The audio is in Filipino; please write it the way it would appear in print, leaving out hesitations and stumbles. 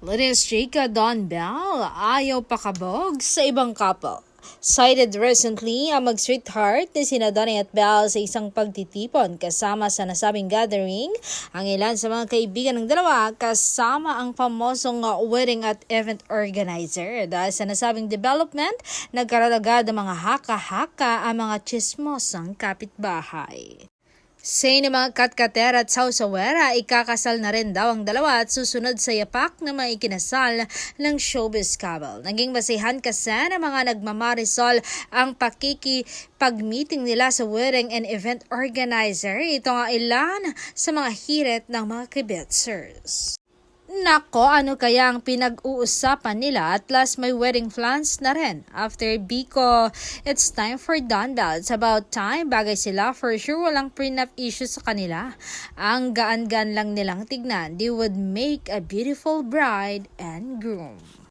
Linis Chika Don Bell ayaw pakabog sa ibang couple. Cited recently ang mag-sweetheart ni sina Donnie at Belle sa isang pagtitipon kasama sa nasabing gathering. Ang ilan sa mga kaibigan ng dalawa kasama ang pamosong wedding at event organizer. Dahil sa nasabing development, nagkaroon agad ng mga haka-haka ang mga chismosang kapitbahay. Say ng mga katkatera at sausawera, ikakasal na rin daw ang dalawa at susunod sa yapak na maikinasal ng showbiz couple. Naging basihan kasi ng mga nagmamarisol ang pakikipag-meeting nila sa wedding and event organizer. Ito nga ilan sa mga hirit ng mga kibitzers. Nako, ano kaya ang pinag-uusapan nila? At last, may wedding plans na rin. After Biko, it's time for Don Bell. It's about time. Bagay sila. For sure, walang prenup issue sa kanila. Ang gaan-gaan lang nilang tignan. They would make a beautiful bride and groom.